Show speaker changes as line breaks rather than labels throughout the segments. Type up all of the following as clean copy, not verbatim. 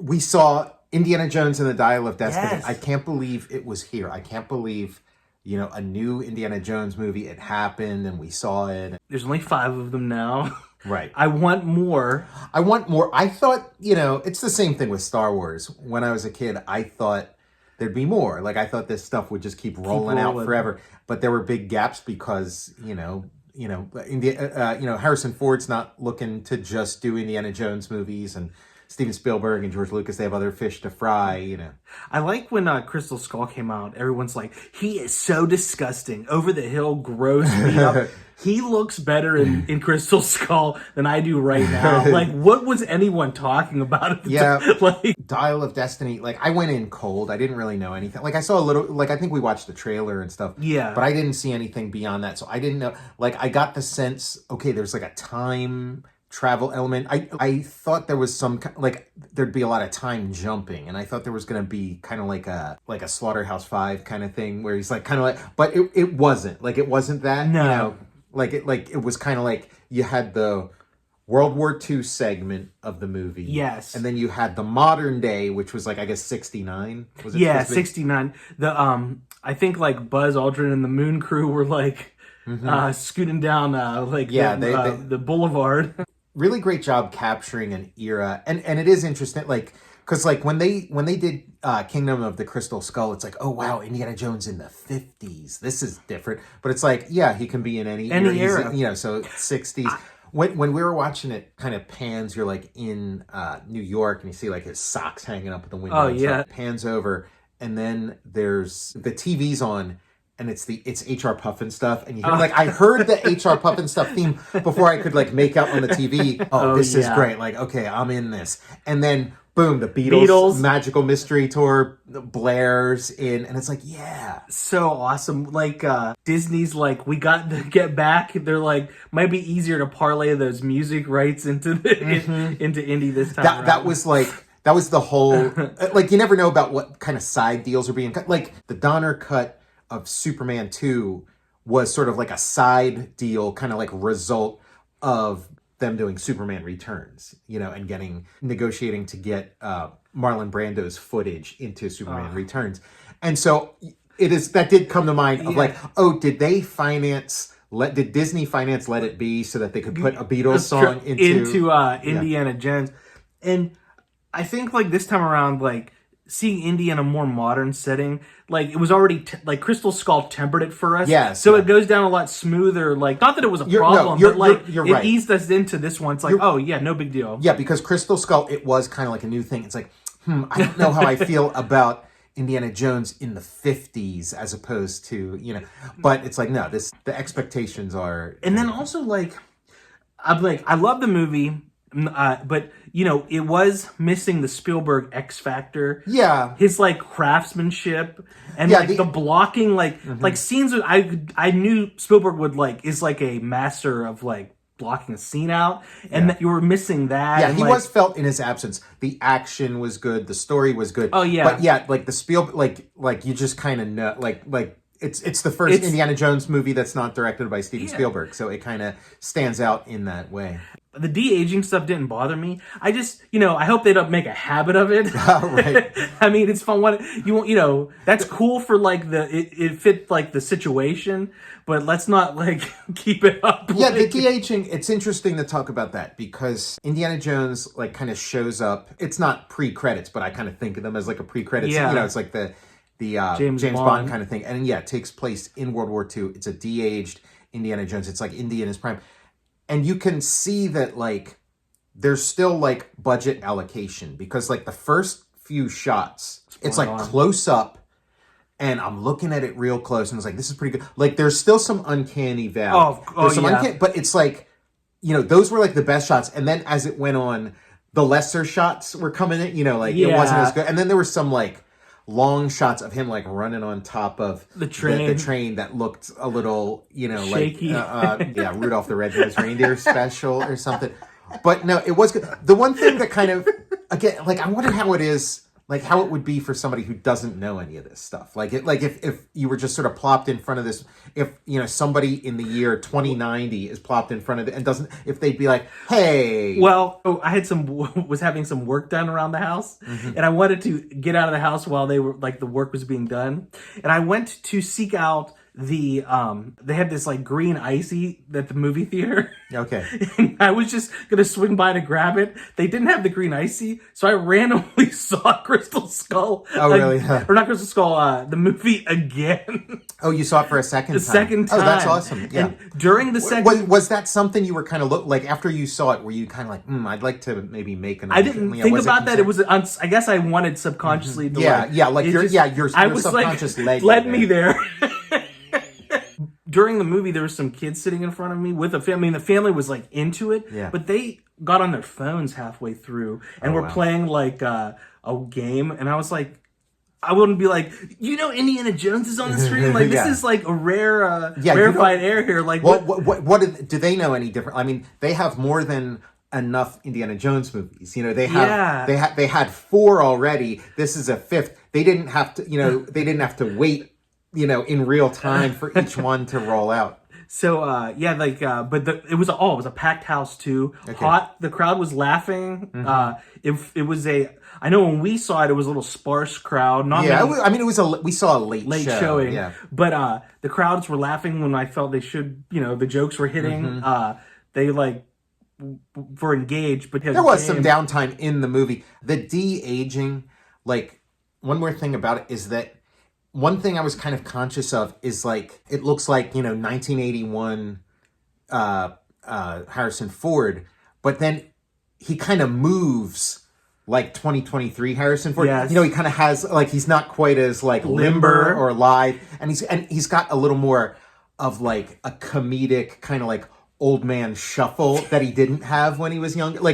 we saw Indiana Jones and the Dial of Destiny.
Yes.
I can't believe it was here. I can't believe, a new Indiana Jones movie, it happened and we saw it.
There's only 5 of them now.
Right.
I want more.
I thought, it's the same thing with Star Wars. When I was a kid, I thought there'd be more. Like, I thought this stuff would just keep rolling out forever. But there were big gaps because, Harrison Ford's not looking to just do Indiana Jones movies, and Steven Spielberg and George Lucas, they have other fish to fry,
I like when Crystal Skull came out, everyone's like, he is so disgusting, over the hill, gross, beat up. He looks better in Crystal Skull than I do right now. Like, what was anyone talking about at the time? Like,
Dial of Destiny, I went in cold. I didn't really know anything. I saw a little, I think we watched the trailer and stuff.
Yeah.
But I didn't see anything beyond that. So I didn't know, I got the sense, okay, there's a time travel element. I thought there was some, there'd be a lot of time jumping. And I thought there was going to be kind of like a Slaughterhouse 5 kind of thing where he's but it wasn't. It wasn't that.
No.
It was kind of you had the World War II segment of the movie.
Yes.
And then you had the modern day, which was I guess 69. Was it?
Yeah, 69. The I think Buzz Aldrin and the Moon Crew were scooting down the boulevard.
Really great job capturing an era, and it is interesting, because when they did Kingdom of the Crystal Skull, it's oh wow, Indiana Jones in the 50s. This is different, but it's he can be in any era. So 60s. When we were watching it, kind of pans. You're in New York, and you see his socks hanging up at the window.
Oh yeah.
Pans over, and then there's the TV's on. And it's HR Puffin stuff, and you hear I heard the HR Puffin stuff theme before I could make out on the TV. This is great. Okay, I'm in this. And then boom, the Beatles Magical Mystery Tour blares in, and it's yeah,
so awesome. Disney's we got to get back. They're might be easier to parlay those music rights into into indie this time.
That was that was the whole you never know about what kind of side deals are being cut. The Donner cut of Superman 2 was sort of a side deal, kind of result of them doing Superman Returns, and negotiating to get Marlon Brando's footage into Superman Returns. And so that did come to mind of did they finance, did Disney finance Let It Be so that they could put a Beatles song into
Indiana Jones? And I think this time around, seeing Indy in a more modern setting, it was already Crystal Skull tempered it for us.
Yeah.
So it goes down a lot smoother. Not that it was a problem, but
you're
it
right.
eased us into this one. It's no big deal.
Yeah, because Crystal Skull, it was kind of a new thing. It's I don't know how I feel about Indiana Jones in the 50s as opposed to, but it's no, the expectations are.
And then also I love the movie. But it was missing the Spielberg X factor.
Yeah,
his craftsmanship and the blocking, scenes. I knew Spielberg would is a master of blocking a scene out, and that you were missing that.
Yeah,
and
he was felt in his absence. The action was good, the story was good.
Oh yeah,
but yeah, the Spielberg, you just kind of know, It's the first Indiana Jones movie that's not directed by Steven Spielberg, so it kind of stands out in that way.
The de-aging stuff didn't bother me. I just, I hope they don't make a habit of it.
Right.
I mean, it's fun. That's cool for it fit the situation, but let's not keep it up.
Yeah, the de-aging, it's interesting to talk about that because Indiana Jones kind of shows up. It's not pre-credits, but I kind of think of them as a pre-credits.
Yeah.
It's the James Bond kind of thing. And yeah, it takes place in World War II. It's a de-aged Indiana Jones. It's Indy in his prime. And you can see that there's still budget allocation because the first few shots, it's close up and I'm looking at it real close and it's this is pretty good. There's still some uncanny valley. But it's those were the best shots. And then as it went on, the lesser shots were coming in, it wasn't as good. And then there were some long shots of him running on top of
the train
that looked a little,
shaky.
Rudolph the Red-Nosed Reindeer special or something. But no, it was good. The one thing that kind of, again, I wonder how it is like how it would be for somebody who doesn't know any of this stuff. Like if you were just sort of plopped in front of this, if somebody in the year 2090 is plopped in front of it and doesn't, if they'd be like, hey.
Well, I had was having some work done around the house, and I wanted to get out of the house while they were like the work was being done, and I went to seek out they had this like green icy at the movie theater.
Okay.
And I was just gonna swing by to grab it. They didn't have the green icy, so I randomly saw Crystal Skull.
Oh, really?
Or not Crystal Skull, the movie again.
Oh, you saw it for a second time?
The second time.
Oh, that's awesome. Yeah.
And during the second...
Was that something you were kind of like, after you saw it, were you kind of like, I'd like to maybe make another...
I didn't think about that. It was, I guess I wanted subconsciously to
your subconscious
led me there. During the movie, there was some kids sitting in front of me with a family. I mean, the family was like into it, but they got on their phones halfway through and were playing like a game. And I was like, I wouldn't be like, Indiana Jones is on the screen. Like this is like a rarefied air here. Like
what do they know any different? I mean, they have more than enough Indiana Jones movies. They had 4 already. This is a 5th. They didn't have to. They didn't have to wait. In real time for each one to roll out.
So, but it was a packed house too. Okay. Hot. The crowd was laughing. It was I know when we saw it, it was a little sparse crowd.
We saw a late
showing.
Yeah.
But the crowds were laughing when I felt they should, the jokes were hitting. They were engaged because
there was some downtime in the movie. The de-aging, one more thing about it is that one thing I was kind of conscious of is it looks like 1981 Harrison Ford, but then he kind of moves like 2023 Harrison Ford.
Yes.
He kind of has he's not quite as limber or lithe, and he's got a little more of a comedic kind of old man shuffle that he didn't have when he was younger. I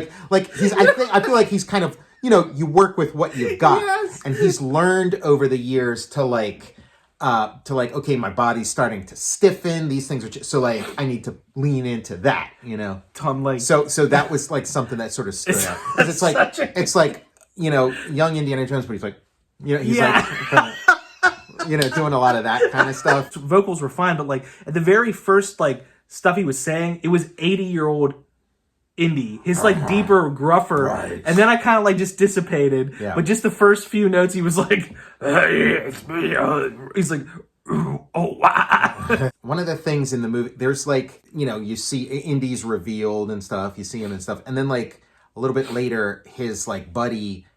feel like he's kind of you work with what you've got.
Yes.
And he's learned over the years to okay, my body's starting to stiffen. These things are I need to lean into that,
Tom,
so that was something that sort of stood out. Because it's young Indiana Jones, but he's doing a lot of that kind of stuff.
Vocals were fine, but at the very first stuff he was saying, it was 80-year-old Indy. His deeper, gruffer. Right. And then I kind of just dissipated. Yeah. But just the first few notes, he was like, hey, it's me. He's like, oh, wow.
One of the things in the movie, there's you see Indy's revealed and stuff. You see him and stuff. And then a little bit later, his buddy,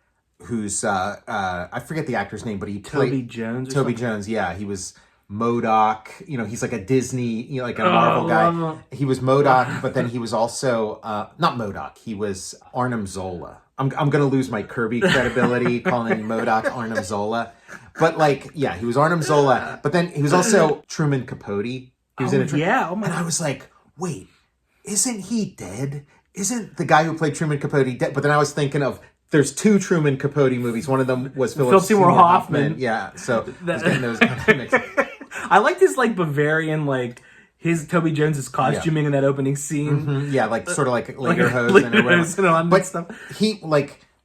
who's, I forget the actor's name, but he played... Toby Jones, yeah. He was... MODOK, he's a Disney, a Marvel guy. He was MODOK, but then he was also not MODOK. He was Arnim Zola. I'm gonna lose my Kirby credibility calling MODOK Arnim Zola, but he was Arnim Zola. But then he was also Truman Capote. He was in a
and
I was like, wait, isn't he dead? Isn't the guy who played Truman Capote dead? But then I was thinking of. There's 2 Truman Capote movies. One of them was Philip Seymour Hoffman. Yeah, so I was getting those kind of mixed.
I liked his Bavarian his Toby Jones's costuming in that opening scene.
Mm-hmm. Yeah, sort of lederhosen or whatever. But stuff. He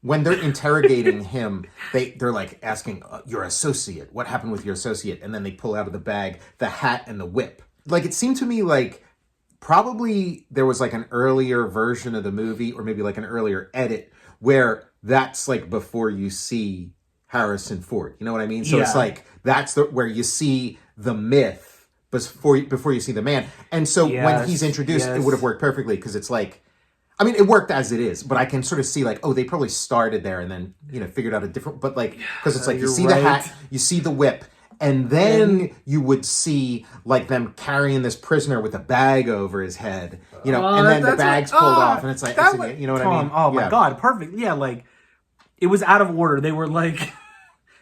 when they're interrogating him, they're asking your associate, what happened with your associate, and then they pull out of the bag the hat and the whip. It seemed to me probably there was an earlier version of the movie or maybe an earlier edit where that's before you see Harrison Ford. You know what I mean? So it's that's where you see the myth before you see the man. And so when he's introduced, it would have worked perfectly because it's it worked as it is, but I can sort of see they probably started there and then, figured out a different, but because it's you see the hat, you see the whip, and then you would see them carrying this prisoner with a bag over his head, and then the bag's pulled off and it's you know what I mean?
Oh my God, perfect. Yeah, it was out of order. They were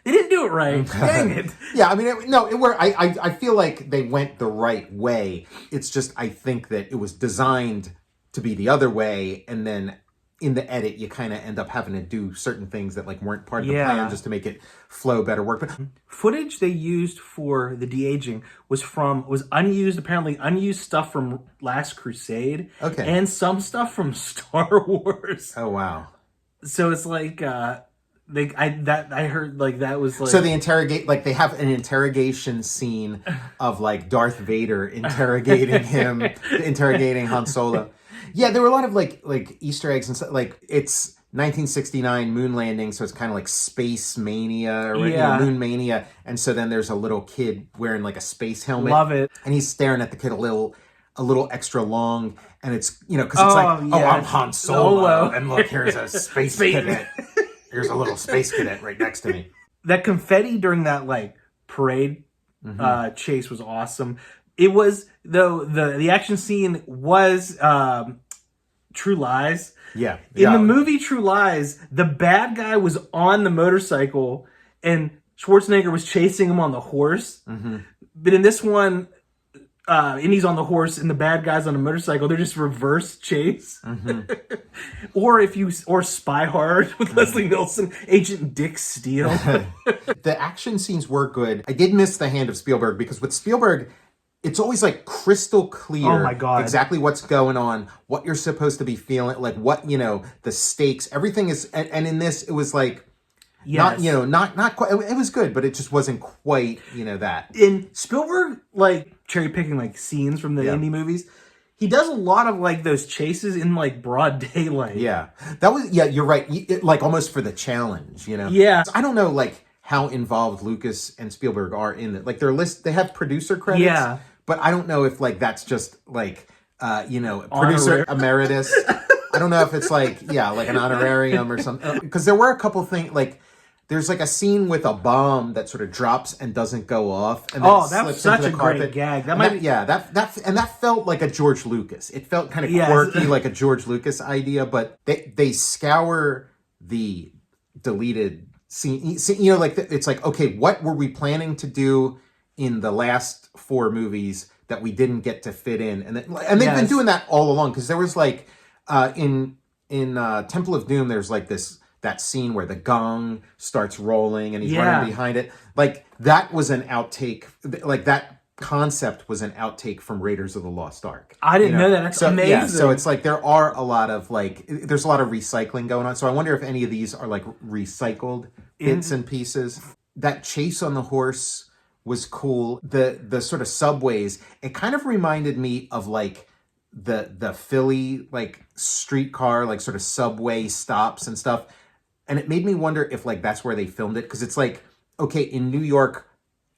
they didn't do it right. Dang it.
Yeah, it worked. I feel like they went the right way. It's just, I think that it was designed to be the other way, and then in the edit, you kind of end up having to do certain things that weren't part of the plan just to make it flow better, work. But
footage they used for the de-aging was unused, apparently unused stuff from Last Crusade. Okay. And some stuff from Star Wars.
Oh, wow.
So it's I heard like that was like
so they have an interrogation scene of like Darth Vader interrogating him, interrogating Han Solo. Yeah, there were a lot of like Easter eggs and stuff. Like it's 1969 moon landing, so it's kind of like space mania or moon mania. And so then there's a little kid wearing like a space helmet.
Love it.
And he's staring at the kid a little extra long, and it's because it's I'm Han Solo, and look, here's a space cadet. Here's a little space cadet right next to me.
That confetti during that like parade chase was awesome. It was though the action scene was True Lies.
Yeah.
In the movie True Lies, the bad guy was on the motorcycle and Schwarzenegger was chasing him on the horse. Mm-hmm. But in this one, Indy's on the horse and the bad guy's on a motorcycle. They're just reverse chase. Mm-hmm. or Spy Hard with Leslie Nielsen, Agent Dick Steele.
The action scenes were good. I did miss the hand of Spielberg because with Spielberg, it's always like crystal clear.
Oh my God.
Exactly what's going on, what you're supposed to be feeling, like what, the stakes, everything is, and in this, it was like, yes. not quite, it was good, but it just wasn't quite, that.
In Spielberg, like cherry picking like scenes from the indie movies, he does a lot of like those chases in like broad daylight.
Yeah. You're right. Like almost for the challenge,
Yeah.
I don't know like how involved Lucas and Spielberg are in it. Like they have producer credits.
Yeah.
But I don't know if like that's just like producer emeritus. I don't know if it's like an honorarium or something. Because there were a couple things like there's like a scene with a bomb that sort of drops and doesn't go off. And then
that was such a great gag.
That felt like a George Lucas. It felt kind of quirky, like a George Lucas idea. But they scour the deleted scene. It's like, okay, what were we planning to do in the last 4 movies that we didn't get to fit in, and they've been doing that all along, because there was like in Temple of Doom, there's like that scene where the gong starts rolling and he's running behind it. Like that was an outtake, like that concept was an outtake from Raiders of the Lost Ark.
I didn't know that. That's amazing.
Yeah, so it's like there's a lot of recycling going on. So I wonder if any of these are like recycled bits and pieces. That chase on the horse was cool. The sort of subways, it kind of reminded me of like the Philly like streetcar, like sort of subway stops and stuff. And it made me wonder if like that's where they filmed it, because it's like, okay, in New York,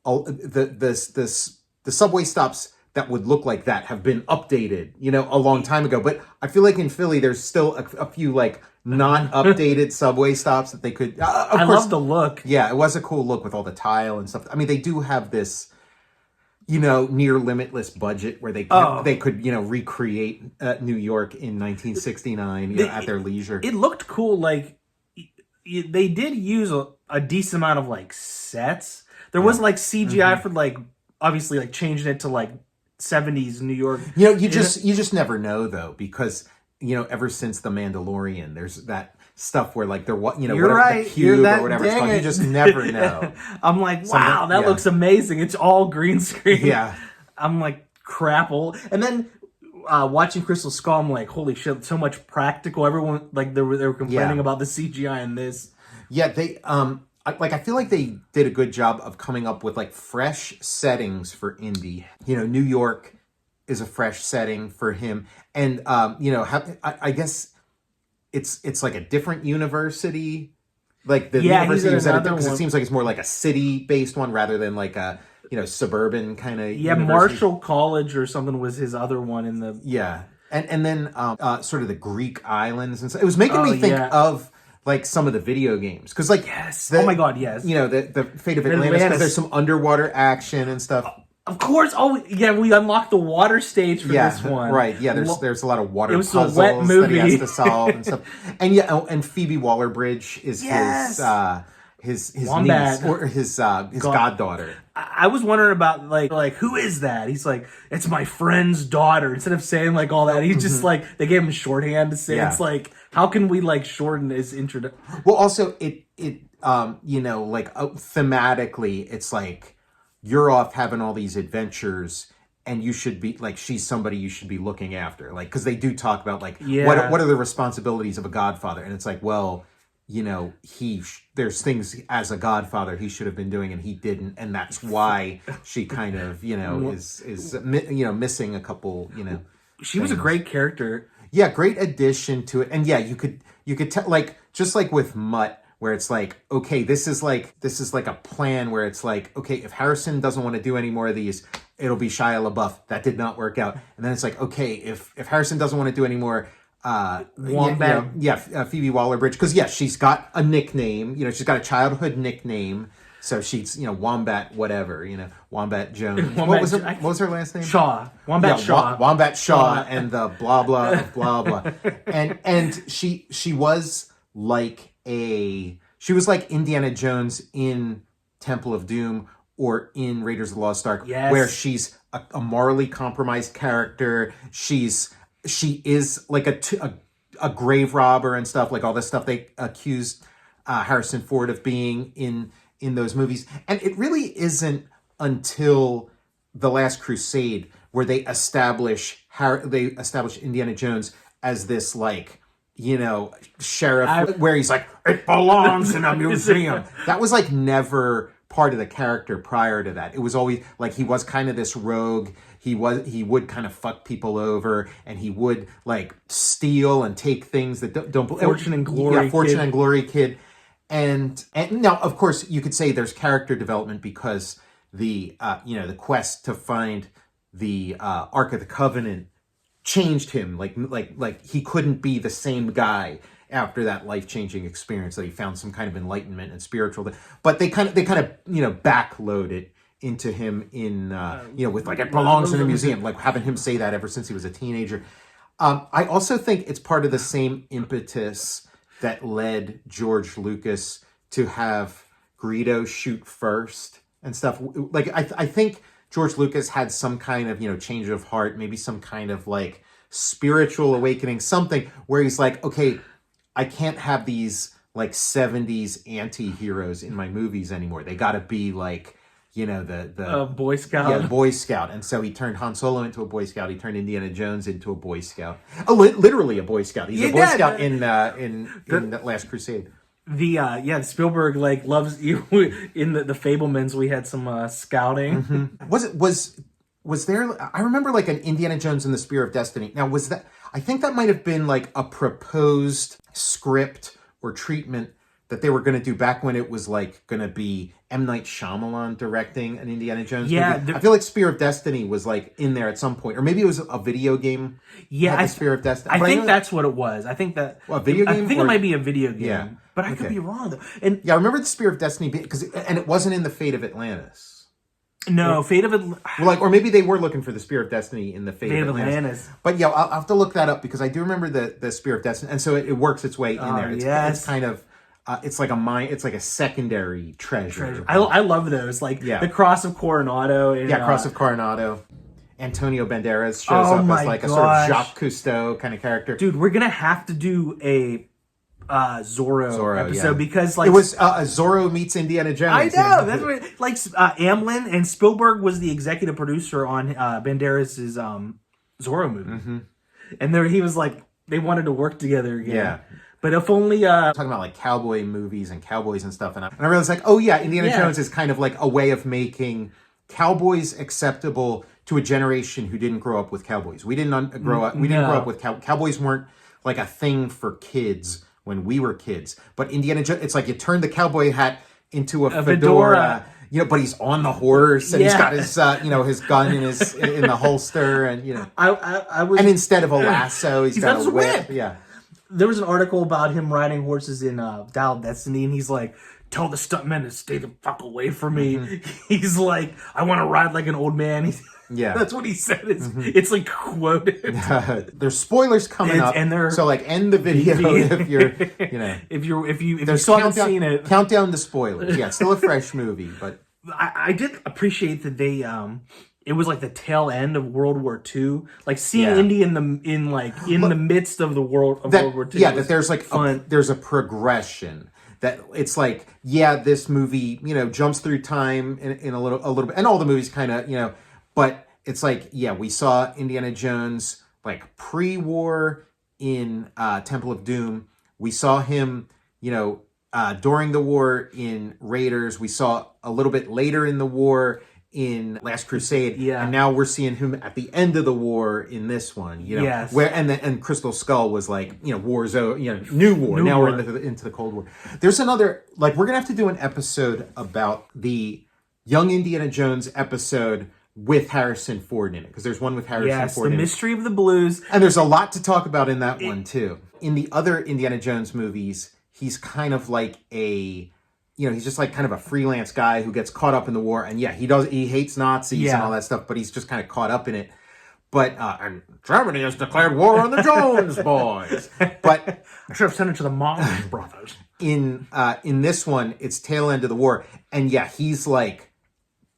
the subway stops that would look like that have been updated, a long time ago. But I feel like in Philly, there's still a few like not updated subway stops that they could.
I love the look.
Yeah, it was a cool look with all the tile and stuff. I mean, they do have this, near limitless budget where they could recreate New York in 1969 at their leisure.
It looked cool. Like they did use a decent amount of like sets. There was like CGI for like obviously like changing it to like 70s New York.
You just never know though, because ever since The Mandalorian, there's that stuff where like they're
you're right.
The cube or whatever it's called. You just never know.
I'm like, wow, that looks amazing. It's all green screen.
Yeah.
I'm like, crapple. And then watching Crystal Skull, I'm like, holy shit, so much practical. Everyone like they were complaining about the CGI in this.
Yeah, they I feel like they did a good job of coming up with like fresh settings for Indy. New York is a fresh setting for him, and I guess it's like a different university. Like the university was at because it seems like it's more like a city-based one rather than like a suburban kind of university.
Marshall College or something was his other one in the
and then sort of the Greek islands and so it was making me think of like some of the video games, because like
oh my god, yes,
the Fate of Atlantis, because there's some underwater action and stuff.
Of course, we unlocked the water stage for this one,
right? Yeah, there's a lot of water puzzles
a wet movie
that he has to solve and stuff. And and Phoebe Waller-Bridge is his niece or his goddaughter.
I was wondering about like who is that? He's like, it's my friend's daughter. Instead of saying like all that, he's just like, they gave him shorthand to say. It's like, how can we like shorten his introduction?
Well, also it thematically, it's like you're off having all these adventures, and you should be like, she's somebody you should be looking after, like, because they do talk about like what are the responsibilities of a godfather, and it's like, well, there's things as a godfather he should have been doing and he didn't, and that's why she kind of is missing a couple
She was a great character.
Yeah, great addition to it, and yeah, you could tell, like, just like with Mutt, where it's like, okay, this is like a plan where it's like, okay, if Harrison doesn't want to do any more of these, it'll be Shia LaBeouf. That did not work out. And then it's like, okay, if Harrison doesn't want to do any more, Phoebe Waller-Bridge, because she's got a nickname. She's got a childhood nickname, so she's Wombat whatever. Wombat Jones. What was her last name?
Shaw. Wombat Shaw.
Wombat Shaw and the blah blah of blah blah. And she was like Indiana Jones in Temple of Doom or in Raiders of the Lost Ark, where she's a morally compromised character. She is like a grave robber and stuff, like all this stuff they accused Harrison Ford of being in those movies. And it really isn't until The Last Crusade where they establish Indiana Jones as this like sheriff, where he's like, it belongs in a museum. That was like never part of the character prior to that. It was always like he was kind of this rogue. He would kind of fuck people over, and he would like steal and take things that don't
Fortune and Glory.
Yeah, Fortune and Glory Kid. And now, of course, you could say there's character development because the quest to find the Ark of the Covenant changed him. Like he couldn't be the same guy after that life-changing experience, that he found some kind of enlightenment and spiritual. But they kind of backload it into him in with like, it belongs in a museum, like having him say that ever since he was a teenager. I also think it's part of the same impetus that led George Lucas to have Greedo shoot first and stuff. Like I think George Lucas had some kind of change of heart, maybe some kind of like spiritual awakening, something where he's like, okay, I can't have these like 70s anti-heroes in my movies anymore. They got to be like the
Boy Scout.
Yeah, Boy Scout. And so he turned Han Solo into a Boy Scout. He turned Indiana Jones into a Boy Scout. Literally a Boy Scout. He's a Boy Scout in The Last Crusade.
Spielberg like loves you. In the Fablemans, we had some scouting.
Mm-hmm. Was there? I remember like an Indiana Jones and the Spear of Destiny. Now, was that? I think that might have been like a proposed script or treatment that they were going to do back when it was like going to be M. Night Shyamalan directing an Indiana Jones movie. I feel like Spear of Destiny was like in there at some point, or maybe it was a video game.
Yeah,
Spear of Destiny.
I think that's what it was. I think that
a video game.
I think it might be a video game.
Yeah,
but I could be wrong though. And
I remember the Spear of Destiny and it wasn't in the Fate of Atlantis.
No, Fate of Atlantis.
Or maybe they were looking for the Spear of Destiny in the Fate of Atlantis. But I'll have to look that up because I do remember the Spear of Destiny, and so it works its way in there. It's kind of. It's like a secondary treasure.
I love those, like the Cross of Coronado.
Cross of Coronado. Antonio Banderas shows up as like a sort of Jacques Cousteau kind of character.
Dude, we're gonna have to do a Zorro episode because like
it was Zorro meets Indiana Jones.
I know that's what like Amblin and Spielberg was the executive producer on Banderas' Zorro movie, and he was like they wanted to work together again.
Yeah.
But if only
talking about like cowboy movies and cowboys and stuff, and I realized like, oh yeah, Indiana Jones is kind of like a way of making cowboys acceptable to a generation who didn't grow up with cowboys. We didn't grow up. We didn't grow up with cowboys. Weren't like a thing for kids when we were kids. But Indiana Jones, it's like you turn the cowboy hat into a fedora. But he's on the horse and he's got his his gun in the holster, and and instead of a lasso, he's got a whip. Yeah.
There was an article about him riding horses in Dial of Destiny, and he's like, tell the stuntmen to stay the fuck away from me. He's like, I want to ride like an old man. That's what he said. It's like quoted.
There's spoilers coming up, and so like end the video if you're if you still haven't seen it. Countdown to spoilers. Yeah, it's still a fresh movie, but
I did appreciate that they it was like the tail end of World War II, like seeing Indy in the midst of World War II.
Yeah, that there's like there's a progression. That it's like this movie jumps through time in a little bit, and all the movies kind of but it's like we saw Indiana Jones like pre-war in Temple of Doom. We saw him during the war in Raiders. We saw a little bit later in the war in Last Crusade, and now we're seeing him at the end of the war in this one. Where and Crystal Skull was like, war's over, new war. Now we're into the Cold War. There's another, like, we're gonna have to do an episode about the Young Indiana Jones episode with Harrison Ford in it, because there's one with Harrison Ford
in it. The Mystery of the Blues.
And there's a lot to talk about in that one too. In the other Indiana Jones movies, he's kind of like he's just like kind of a freelance guy who gets caught up in the war. And he hates Nazis and all that stuff, but he's just kind of caught up in it. But and Germany has declared war on the Jones boys. But
I should have sent it to the Mons brothers.
In this one, it's tail end of the war. And he's like,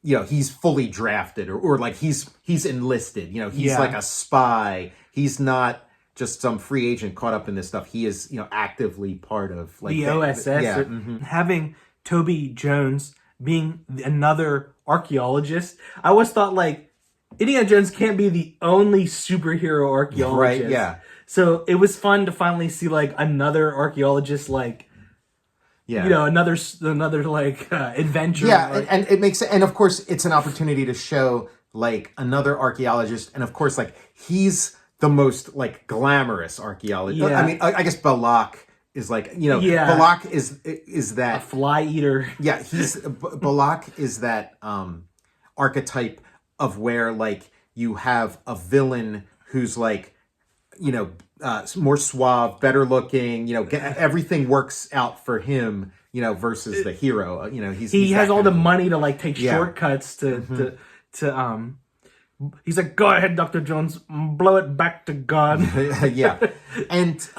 he's fully drafted or like he's enlisted. He's like a spy. He's not just some free agent caught up in this stuff. He is, actively part of like
the OSS. Having Toby Jones being another archaeologist, I always thought like Indiana Jones can't be the only superhero archaeologist.
Right, yeah.
So it was fun to finally see like another archaeologist, like, another like adventure.
Yeah,
like,
and it makes, and of course it's an opportunity to show like another archaeologist, and of course like he's the most like glamorous archaeologist. I mean, I guess Balak is like, Balak is that
a fly eater.
Yeah, Balak is that archetype of where like you have a villain who's like, more suave, better looking, everything works out for him, versus the hero. He
has all the money to like take shortcuts to he's like, go ahead, Dr. Jones, blow it back to God.
And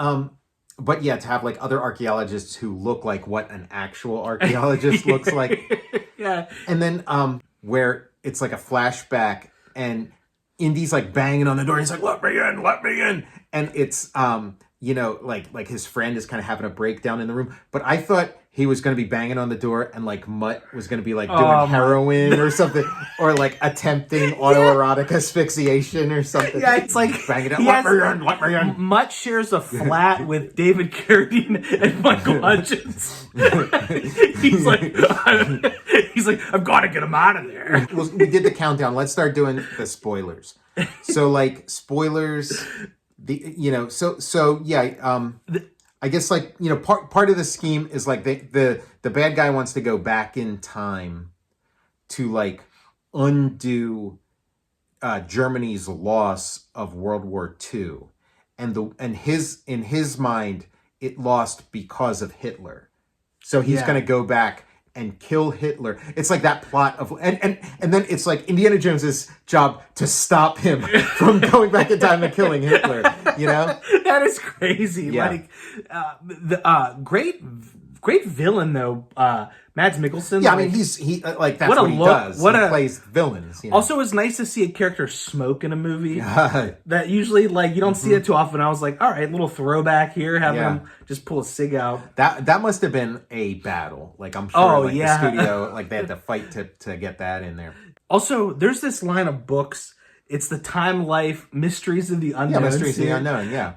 but to have like other archaeologists who look like what an actual archaeologist looks like. And then where it's like a flashback and Indy's like banging on the door. He's like, let me in. And it's, like his friend is kind of having a breakdown in the room. But I thought he was going to be banging on the door and like Mutt was going to be like doing heroin or something. Or like attempting autoerotic asphyxiation or something.
Yeah, it's like
banging it. Let me in.
Mutt shares a flat with David Carradine and Michael Hutchins. he's like, I've got to get him out of there.
Well, we did the countdown. Let's start doing the spoilers. So like spoilers, I guess like, part of the scheme is like the bad guy wants to go back in time to like undo Germany's loss of World War II. And in his mind, it lost because of Hitler. So he's going to go back and kill Hitler. It's like that plot of and then it's like Indiana Jones's job to stop him from going back in time and killing Hitler.
That is crazy.
Yeah.
Like the great villain though, Mads Mikkelsen.
Yeah, I mean that's what he does. He plays villains.
Also, it was nice to see a character smoke in a movie. That usually like you don't see it too often. I was like, all right, little throwback here, having him just pull a cig out.
That must have been a battle. Like I'm sure the studio like they had to fight to get that in there.
Also, there's this line of books. It's the Time Life Mysteries of the Unknown.
Yeah, Mysteries of the Unknown. Yeah.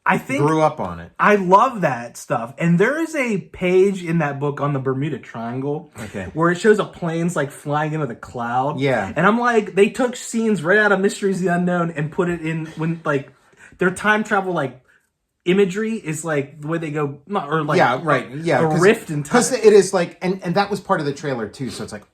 I think
grew up on it.
I love that stuff. And there is a page in that book on the Bermuda Triangle where it shows a plane's like flying into the cloud.
Yeah.
And I'm like, they took scenes right out of Mysteries of the Unknown and put it in when like their time travel like imagery is like the way they go or like a rift in time.
Because it is like and that was part of the trailer too. So it's like,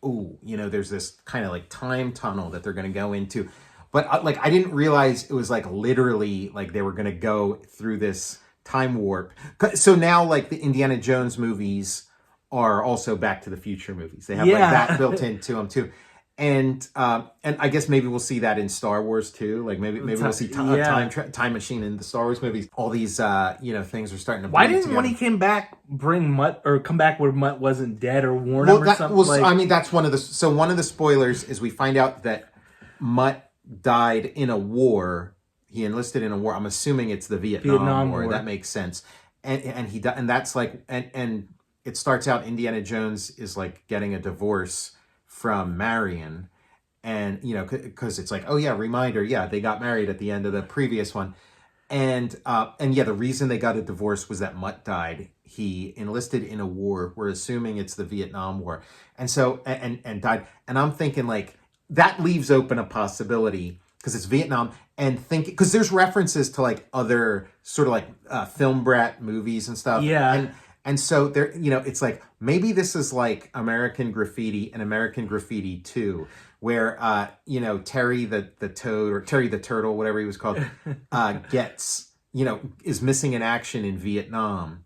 there's this kind of like time tunnel that they're gonna go into. But I didn't realize it was like literally like they were going to go through this time warp. So now like the Indiana Jones movies are also Back to the Future movies. They have like that built into them too. And I guess maybe we'll see that in Star Wars too. Like maybe we'll see time machine in the Star Wars movies. All these things are starting to.
Why didn't when he came back bring Mutt or come back where Mutt wasn't dead or warn him or something?
I mean that's one of the spoilers is we find out that Mutt died in a war. He enlisted in a war. I'm assuming it's the Vietnam War. That makes sense. And he died, and that's like and it starts out Indiana Jones is like getting a divorce from Marion, and because it's like reminder they got married at the end of the previous one, and the reason they got a divorce was that Mutt died. he enlisted in a war. We're assuming it's the Vietnam War, and so and died. And I'm thinking like that leaves open a possibility because it's Vietnam, and because there's references to like other sort of like film brat movies and stuff.
Yeah.
And so there, it's like maybe this is like American Graffiti and American Graffiti 2, where Terry the Toad or Terry the Turtle, whatever he was called, gets is missing in action in Vietnam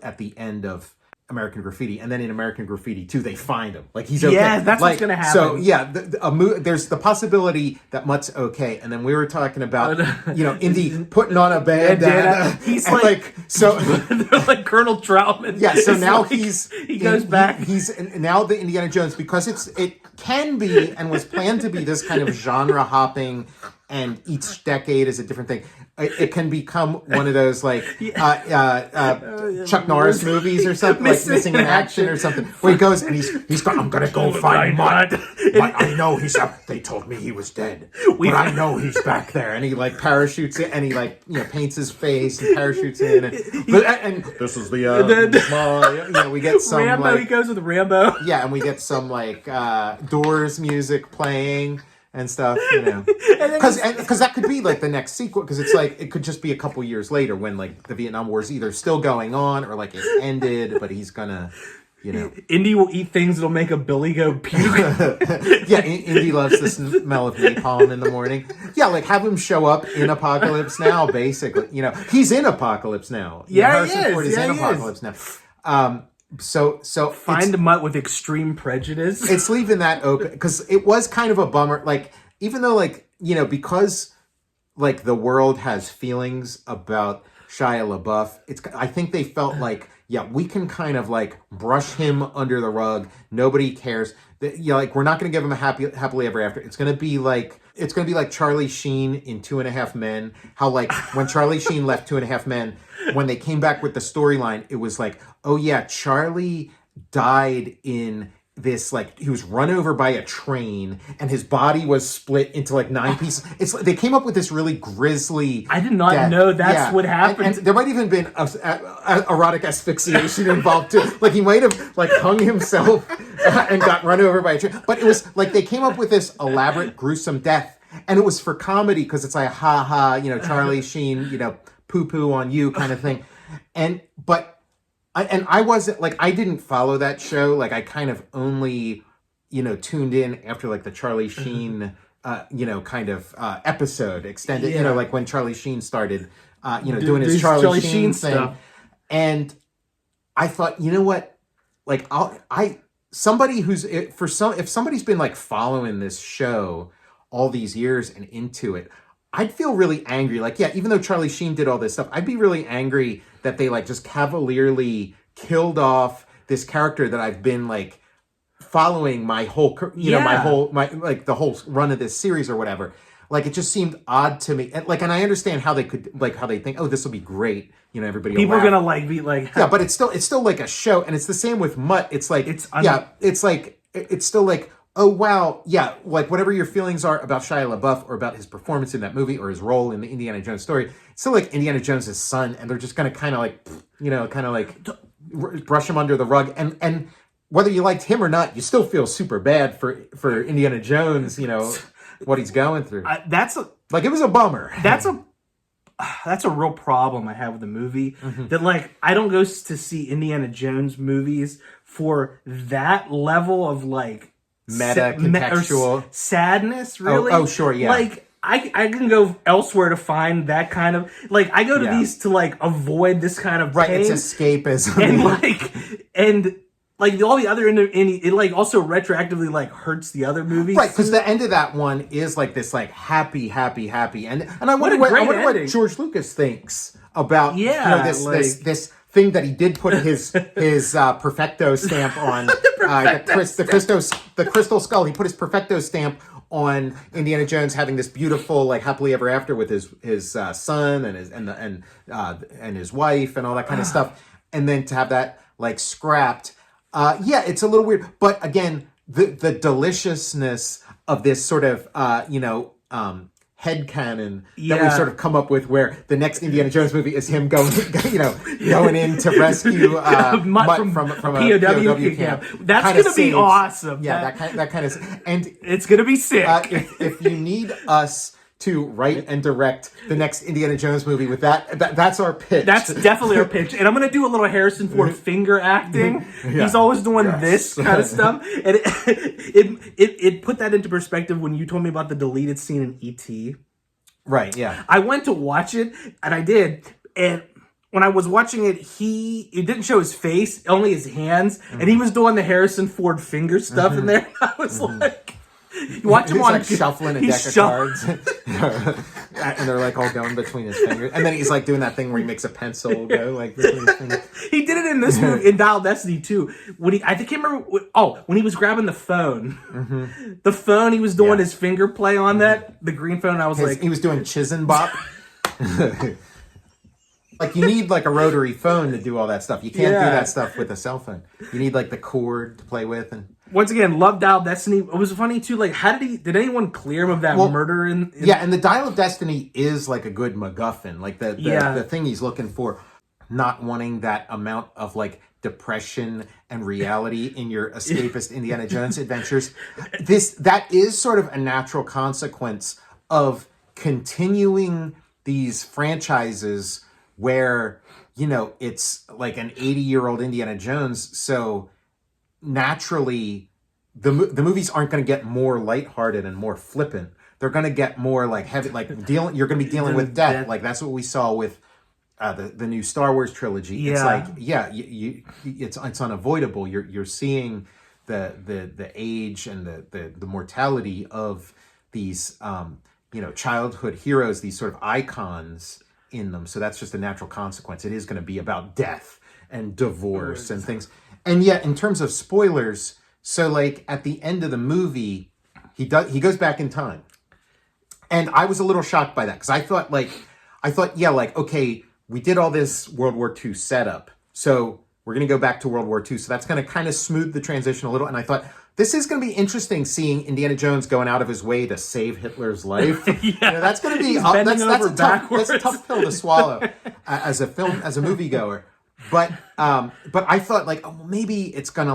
at the end of American Graffiti, and then in American Graffiti 2 they find him, like he's okay.
Yeah, that's what's gonna happen.
So yeah, there's the possibility that Mutt's okay, and then we were talking about Indy putting on a bandana.
He's
like so
they're like Colonel Troutman.
Yeah, so now
like, he goes back.
He's now the Indiana Jones, because it can be and was planned to be this kind of genre hopping, and each decade is a different thing. It can become one of those like Chuck Norris movies or something, like Missing in Action or something, where he goes and he's going, I'm gonna go find Mutt. I know he's up. They told me he was dead, but I know he's back there. And he like parachutes in, and he like paints his face and parachutes in, and this is the we get some
Rambo.
like,
he goes with Rambo.
Yeah, and we get some like Doors music playing and stuff, because that could be like the next sequel, because it's like it could just be a couple years later when like the Vietnam War is either still going on or like it ended, but he's gonna,
Indy will eat things that'll make a Billy go puke.
Yeah, Indy loves the smell of napalm in the morning. Yeah, like have him show up in Apocalypse Now, basically. He's in Apocalypse Now.
Yeah, he is.
Ford is in Apocalypse Now. So
find Mutt with extreme prejudice.
It's leaving that open, because it was kind of a bummer. Like, even though like, because like the world has feelings about Shia LaBeouf, I think they felt like, yeah, we can kind of like brush him under the rug. Nobody cares. Like we're not going to give him a happily ever after. It's going to be like Charlie Sheen in 2.5 Men. How like when Charlie Sheen left 2.5 Men, when they came back with the storyline, it was like, oh yeah, Charlie died in this, like he was run over by a train and his body was split into like 9 pieces. It's like they came up with this really grisly.
I did not know that's what happened.
And there might even been erotic asphyxiation involved too. Like he might have like hung himself and got run over by a train. But it was like they came up with this elaborate, gruesome death, and it was for comedy, because it's like ha, Charlie Sheen, poo poo on you kind of thing. I wasn't like, I didn't follow that show. Like I kind of only, tuned in after like the Charlie Sheen, kind of episode extended, like when Charlie Sheen started, doing his Charlie Sheen thing. Stuff. And I thought, you know what, like somebody if somebody's been like following this show all these years and into it, I'd feel really angry. Like, yeah, even though Charlie Sheen did all this stuff, I'd be really angry that they like just cavalierly killed off this character that I've been like following my whole, the whole run of this series or whatever. Like, it just seemed odd to me. And I understand how they could, like, how they think, oh, this will be great. Everybody.
People are gonna like be like,
yeah, but it's still like a show, and it's the same with Mutt. It's like, it's still like, oh, wow, yeah, like whatever your feelings are about Shia LaBeouf or about his performance in that movie or his role in the Indiana Jones story, it's still like Indiana Jones' son, and they're just going to kind of like, brush him under the rug. And whether you liked him or not, you still feel super bad for Indiana Jones, what he's going through. It was a bummer.
That's a real problem I have with the movie. Mm-hmm. That like I don't go to see Indiana Jones movies for that level of like
meta contextual
sadness. Really?
Oh, sure, yeah.
Like I can go elsewhere to find that kind of like I go to these to like avoid this kind of
right.
pain.
It's escapism,
and all the other it like also retroactively like hurts the other movies,
right? Because the end of that one is like this like happy and I wonder what George Lucas thinks about this thing that he did put his perfecto stamp on the crystal skull. He put his perfecto stamp on Indiana Jones having this beautiful like happily ever after with his son and his wife and all that kind of stuff, and then to have that like scrapped. It's a little weird, but again, the deliciousness of this sort of headcanon that we've sort of come up with, where the next Indiana Jones movie is him going in to rescue Mutt from a POW camp.
That's going to be awesome.
Yeah, that kind of, and
it's going to be sick.
If you need us to write and direct the next Indiana Jones movie with that's our pitch.
That's definitely our pitch. And I'm going to do a little Harrison Ford finger acting. He's always doing this kind of stuff. And it put that into perspective when you told me about the deleted scene in E.T.
Right, yeah.
I went to watch it, and I did. And when I was watching it, it didn't show his face, only his hands. And he was doing the Harrison Ford finger stuff in there. I was like... You watch him
like shuffling a deck of cards, and they're like all going between his fingers. And then he's like doing that thing where he makes a pencil go like between his fingers.
He did it in this movie, in Dial Destiny too. I can't remember. When he was grabbing the phone, the phone, he was doing his finger play on that, the green phone. I was like,
he was doing Chisenbop. Like you need like a rotary phone to do all that stuff. You can't do that stuff with a cell phone. You need like the cord to play with. And
once again, love Dial Destiny. It was funny too. Like, did anyone clear him of that murder?
Yeah, and the Dial of Destiny is like a good MacGuffin. Like the thing he's looking for, not wanting that amount of like depression and reality in your escapist Indiana Jones adventures. That is sort of a natural consequence of continuing these franchises where, it's like an 80-year-old Indiana Jones. So naturally, the movies aren't going to get more lighthearted and more flippant. They're going to get more like heavy, like you're going to be dealing with death. Like that's what we saw with the new Star Wars trilogy. Yeah. It's like, it's unavoidable. You're seeing the age and the mortality of these, childhood heroes, these sort of icons in them. So that's just a natural consequence. It is going to be about death and divorce and things. And yet, in terms of spoilers, so like at the end of the movie, he goes back in time. And I was a little shocked by that because I thought, okay, we did all this World War II setup. So we're going to go back to World War II. So that's going to kind of smooth the transition a little. And I thought, this is going to be interesting seeing Indiana Jones going out of his way to save Hitler's life. That's going to be that's a tough pill to swallow as a moviegoer. But I thought maybe it's going to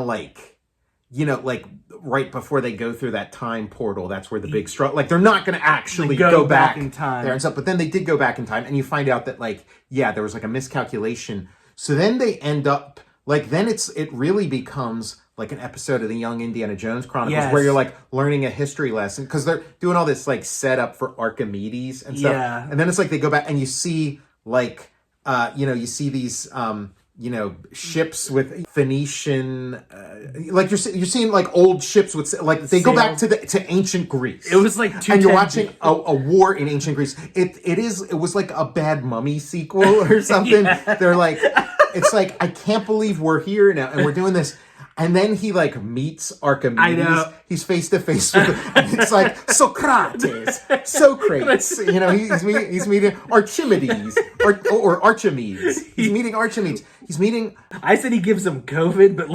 right before they go through that time portal, that's where the big struggle, they're not going to actually go back
in time
there and stuff. But then they did go back in time, and you find out that there was a miscalculation. So then they end up then it really becomes like an episode of the Young Indiana Jones Chronicles where you're learning a history lesson because they're doing all this setup for Archimedes and stuff. Yeah. And then it's they go back and you see you see these ships with Phoenician you're seeing old ships with they go back to ancient Greece.
It was
and you're watching a war in ancient Greece. It was like a bad Mummy sequel or something. They're it's I can't believe we're here now and we're doing this. And then he meets Archimedes.
I know.
He's face to face with him. And it's Socrates. He's meeting Archimedes or Archimedes. He's meeting Archimedes.
I said he gives him COVID, but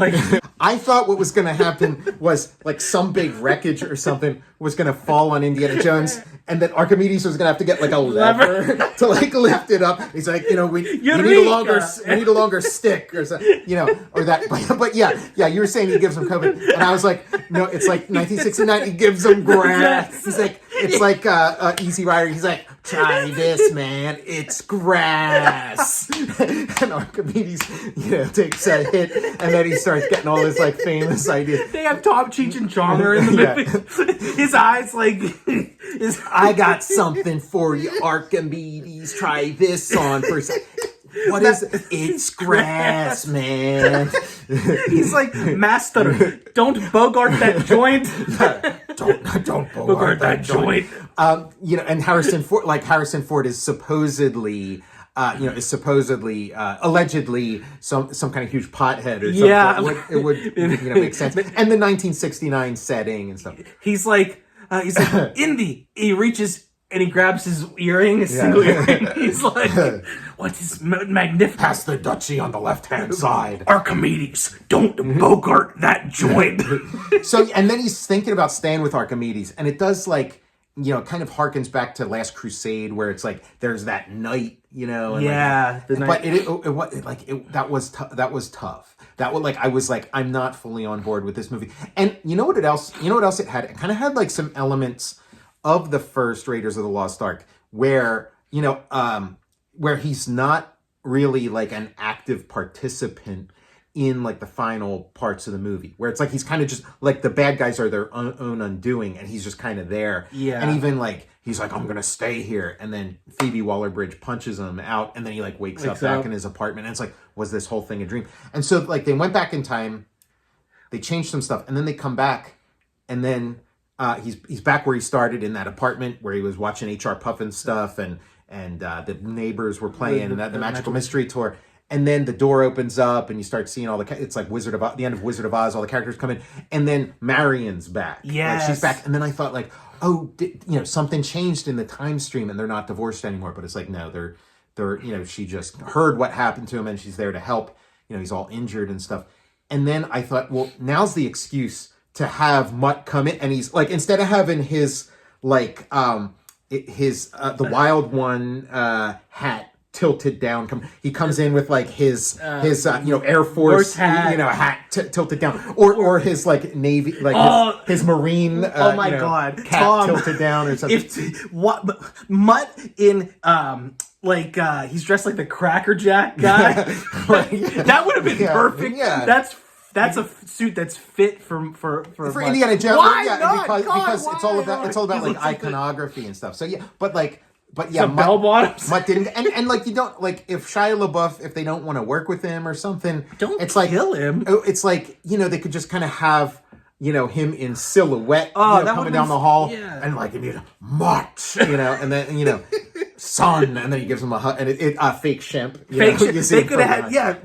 I thought what was going to happen was some big wreckage or something was going to fall on Indiana Jones, and then Archimedes was going to have to get a lever to lift it up. He's we need a longer stick or something, or that. But yeah, you were saying he gives him COVID, and I was no, it's 1969. He gives him grass. He's it's Easy Rider. He's try this, man. It's grass. And Archimedes, takes a hit, and then he starts getting all this famous ideas.
They have Tom Cheech and Chonger in the movie. His eyes
I got something for you, Archimedes. Try this on for a second. What is it? It's grass, man.
He's Master, don't bogart that joint.
Don't bogart that joint. And Harrison Ford is supposedly allegedly some kind of huge pothead or something. Yeah, it would make sense. And the 1969 setting and stuff.
He's Indy. He reaches and he grabs his earring, his single earring. He's what is magnificent?
Pass the duchy on the left-hand side.
Archimedes, don't bogart that joint.
So, and then he's thinking about staying with Archimedes, and it does kind of harkens back to Last Crusade, where it's like there's that knight, and
the
but that was tough. That was like I was like, I'm not fully on board with this movie. And you know what else it had? It kind of had like some elements of the first Raiders of the Lost Ark, where where he's not really like an active participant in like the final parts of the movie, where it's like he's kind of just like the bad guys are their own undoing, and he's just kind of there.
Yeah.
And even like he's like, I'm gonna stay here, and then Phoebe Waller-Bridge punches him out, and then he like wakes up back in his apartment, and it's like, was this whole thing a dream? And so like they went back in time, they changed some stuff, and then they come back, and then he's back where he started in that apartment where he was watching H.R. Puffin stuff, and the neighbors were playing the Magical Mystery Tour. And then the door opens up, and you start seeing it's like the end of Wizard of Oz. All the characters come in, and then Marion's back.
Yes,
like she's back. And then I thought, like, oh, something changed in the time stream, and they're not divorced anymore. But it's like, no, they're she just heard what happened to him, and she's there to help. He's all injured and stuff. And then I thought, well, now's the excuse to have Mutt come in, and he's like, instead of having his like the Wild One hat tilted down, he comes in with like his Air Force hat tilted down, or his like Navy his Marine
God,
cap
Tom,
tilted down or something.
Mutt in he's dressed like the Cracker Jack guy. That would have been perfect. Yeah. That's a suit that's fit for
Indiana Jones.
Why
not? Because
why
it's all about like iconography and stuff. So yeah, but
bell bottoms.
Mutt didn't, and like you don't like if Shia LaBeouf, if they don't want to work with him or something,
it's like kill him.
It's like they could just kind of have him in silhouette coming down the hall, and like Mutt, and then son, and then he gives him a hug, and fake Shemp.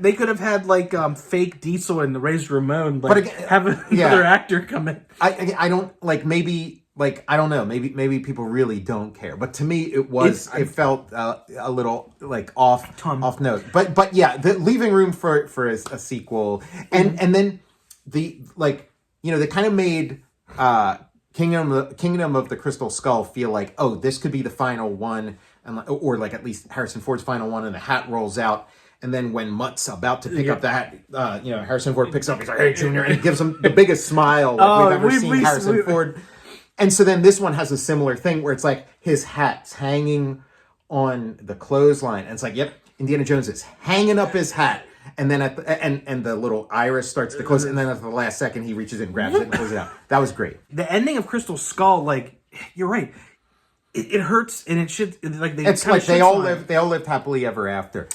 They could have had like fake Diesel and the Razor Ramon, like have another actor come in.
I don't like maybe. Like, I don't know, maybe people really don't care. But to me, it felt a little like off note. But yeah, leaving room for a sequel. And then they kind of made Kingdom of the Crystal Skull feel like, oh, this could be the final one, or like at least Harrison Ford's final one, and the hat rolls out. And then when Mutt's about to pick up the hat, Harrison Ford picks up, he's like, hey, Junior, and he gives him the biggest smile we've ever seen Harrison Ford. And so then this one has a similar thing where it's like his hat's hanging on the clothesline. And it's like, yep, Indiana Jones is hanging up his hat. And then and the little iris starts to close. And then at the last second, he reaches in, grabs it, and pulls it out. That was great.
The ending of Crystal Skull, like, you're right. It hurts, and it should like they.
It's like they all lived happily ever after.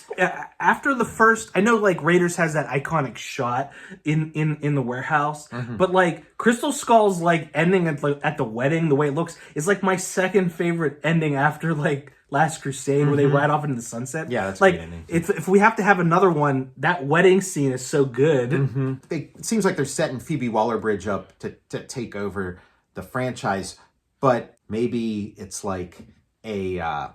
After the first, I know like Raiders has that iconic shot in the warehouse, but like Crystal Skull's like ending at the wedding, the way it looks is like my second favorite ending after like Last Crusade, where they ride off into the sunset.
Yeah, that's
like
a great ending.
If we have to have another one, that wedding scene is so good.
It seems like they're setting Phoebe Waller-Bridge up to take over the franchise, but maybe it's like a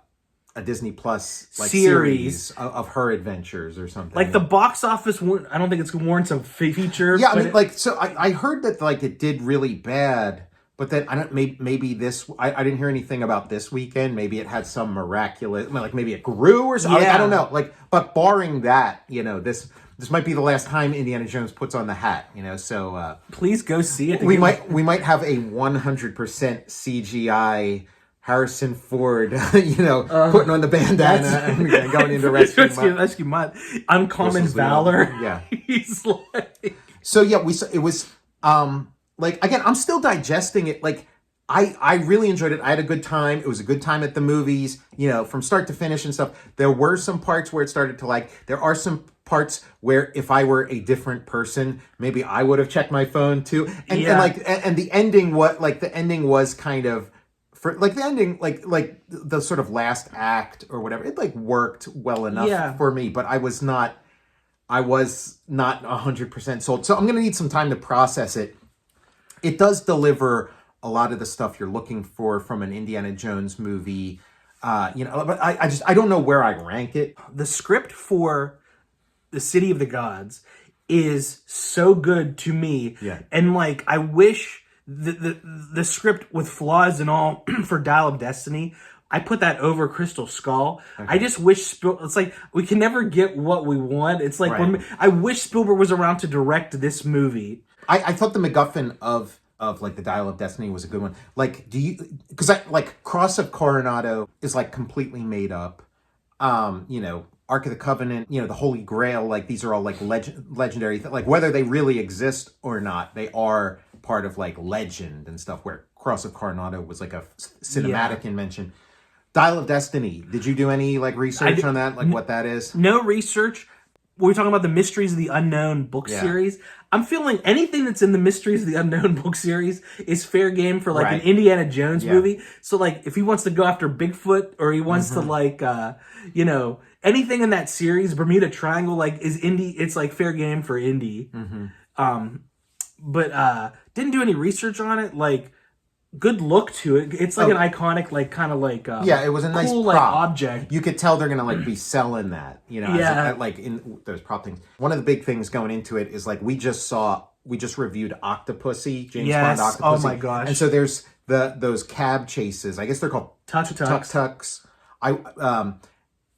Disney Plus like series of her adventures or something.
Like the box office, I don't think it's warrants a feature.
Yeah, I mean, so I heard that like it did really bad, but then I don't. Maybe this. I didn't hear anything about this weekend. Maybe it had some miraculous. Like maybe it grew or something. I don't know. Like, but barring that, this might be the last time Indiana Jones puts on the hat, so...
Please go see it.
We might have a 100% CGI Harrison Ford, putting on the bandana and going into
Rescue Mutt. Uncommon Valor.
Yeah.
He's like...
So, yeah, it was, again, I'm still digesting it. Like, I really enjoyed it. I had a good time. It was a good time at the movies, from start to finish and stuff. There were some parts where it started to lag. There are some parts where if I were a different person, maybe I would have checked my phone too. And the ending was kind of for like the ending, like the sort of last act or whatever. It like worked well enough for me, but I was not 100% sold. So I'm going to need some time to process it. It does deliver a lot of the stuff you're looking for from an Indiana Jones movie. But I don't know where I rank it.
The script for The City of the Gods is so good to me.
Yeah.
And like, I wish the script with flaws and all for Dial of Destiny, I put that over Crystal Skull. Okay. I just wish it's like we can never get what we want. It's like I wish Spielberg was around to direct this movie.
I thought the MacGuffin of like the Dial of Destiny was a good one. Like, because like Cross of Coronado is like completely made up. You know, Ark of the Covenant, you know, the Holy Grail, like these are all like legendary, like whether they really exist or not, they are part of like legend and stuff, where Cross of Coronado was like a cinematic invention. Dial of Destiny, did you do any like research on that? Like what that is?
No research. We're talking about the Mysteries of the Unknown book series. I'm feeling anything that's in the Mysteries of the Unknown book series is fair game for like an Indiana Jones movie. So like if he wants to go after Bigfoot or he wants to like, you know, anything in that series, Bermuda Triangle, like is indie. It's like fair game for indie. But didn't do any research on it. Like, good look to it. It's like an iconic, like kind of like
it was a nice
cool,
prop.
like object.
You could tell they're gonna like be selling that, you know, as like in those prop things. One of the big things going into it is like we just reviewed Octopussy, James Bond Octopussy.
Oh my gosh!
And so there's those cab chases. I guess they're called tuk-tuks.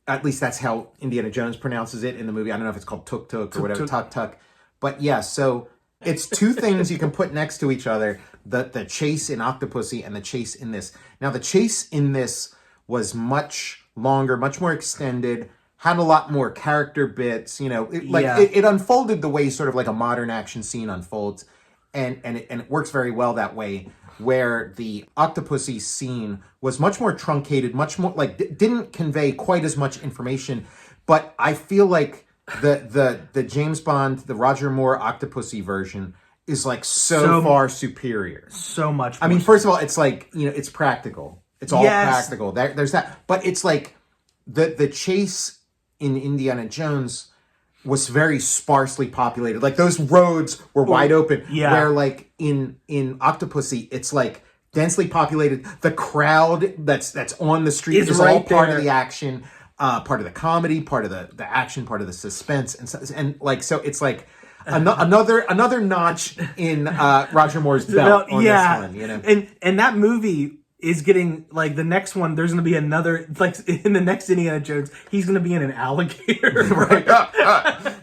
At least that's how Indiana Jones pronounces it in the movie. I don't know if it's called tuk-tuk or whatever, tuk-tuk. But yeah, so it's two things you can put next to each other. The chase in Octopussy and the chase in this. Now, the chase in this was much longer, much more extended, had a lot more character bits, you know, it unfolded the way sort of like a modern action scene unfolds. And it works very well that way, where the Octopussy scene was much more truncated, much more like didn't convey quite as much information. But I feel like the James Bond, the Roger Moore Octopussy version is like so far superior.
So much more.
I mean, first of all, it's like, you know, it's practical. It's all practical. There's that. But it's like the chase in Indiana Jones was very sparsely populated. Like those roads were wide open. Yeah. Where like in Octopussy, it's like densely populated. The crowd that's on the street is all part of the action, part of the comedy, part of the action, part of the suspense, and like so it's like another notch in Roger Moore's belt on this one, you know.
And that movie is getting like the next one. There's going to be another, like in the next Indiana Jones, he's going to be in an alligator, right?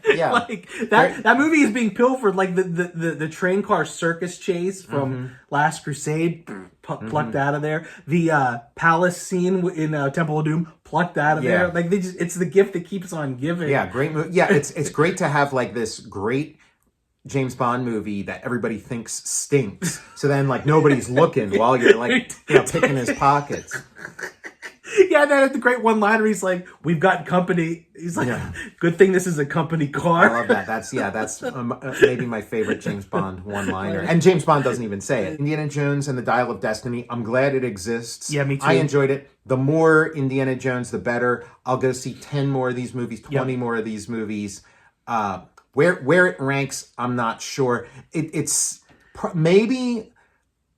Yeah,
like that movie is being pilfered. Like the train car circus chase from Last Crusade, plucked out of there. The palace scene in Temple of Doom, plucked out of there. Like it's the gift that keeps on giving.
Yeah, great movie. Yeah, it's great to have like this great James Bond movie that everybody thinks stinks. So then like nobody's looking while you're like, you know, picking his pockets.
Yeah, and then at the great one-liner, he's like, "We've got company." He's like, "Good thing this is a company car."
I love that. That's maybe my favorite James Bond one-liner. And James Bond doesn't even say it. Indiana Jones and the Dial of Destiny. I'm glad it exists.
Yeah, me too.
I enjoyed it. The more Indiana Jones, the better. I'll go see 10 more of these movies, 20 more of these movies. Where it ranks, I'm not sure. It's maybe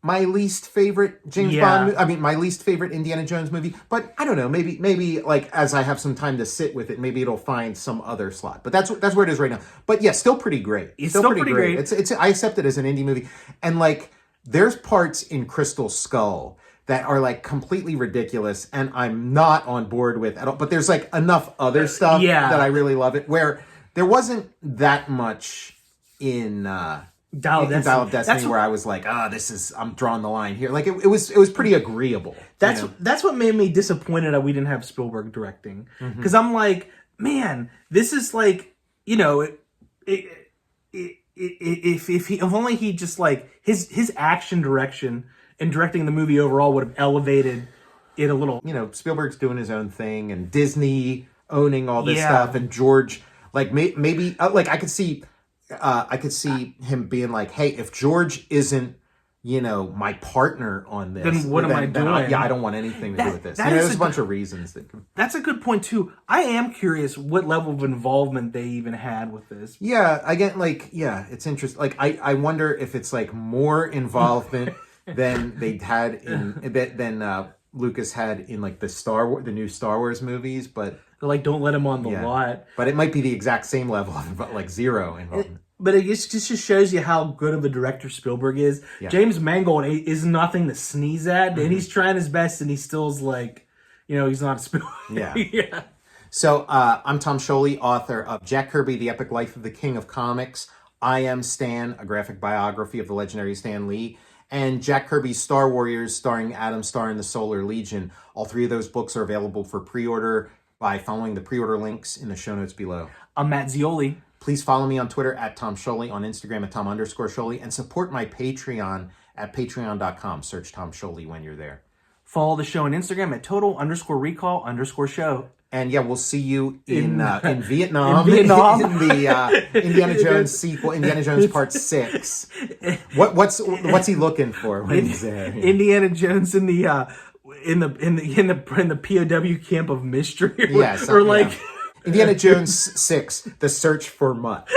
my least favorite James Bond. I mean, my least favorite Indiana Jones movie. But I don't know. Maybe like as I have some time to sit with it, maybe it'll find some other slot. But that's where it is right now. But yeah, still pretty great.
It's still pretty great.
It's I accept it as an indie movie. And like, there's parts in Crystal Skull that are like completely ridiculous, and I'm not on board with at all. But there's like enough other stuff that I really love it. Where there wasn't that much in Dial of Destiny where I was like, I'm drawing the line here. Like it was pretty agreeable.
That's what made me disappointed that we didn't have Spielberg directing. Because I'm like, man, this is like, you know, if only he just like his action direction and directing the movie overall would have elevated it a little.
You know, Spielberg's doing his own thing, and Disney owning all this stuff, and George, like maybe like I could see him being like, hey, if George isn't, you know, my partner on this,
then what am I doing?
I don't want anything to do with this. You know, there's a bunch of reasons.
That's a good point too. I am curious what level of involvement they even had with this.
Yeah, again, like, it's interesting. Like, I wonder if it's like more involvement than they had than Lucas had in like the new Star Wars movies, but
they're like, don't let him on the lot.
But it might be the exact same level of like zero involvement.
But it just shows you how good of a director Spielberg is. Yeah. James Mangold is nothing to sneeze at, and he's trying his best, and he still's like, he's not a Spielberg.
Yeah.
Yeah.
So I'm Tom Scioli, author of Jack Kirby, The Epic Life of the King of Comics, I Am Stan, a graphic biography of the legendary Stan Lee, and Jack Kirby's Star Warriors, starring Adam Starr and the Solar Legion. All three of those books are available for pre-order by following the pre-order links in the show notes below.
I'm Matt Zeoli.
Please follow me on Twitter at Tom Scioli, on Instagram at Tom_Scioli, and support my Patreon at patreon.com. Search Tom Scioli when you're there.
Follow the show on Instagram at total_recall_show.
And yeah, we'll see you in Vietnam.
In Vietnam.
In the Indiana Jones sequel, Indiana Jones Part 6. What's he looking for when he's there?
Indiana Jones in the POW camp of mystery.
Yes,
or like
Indiana Jones 6, The Search for Mutt.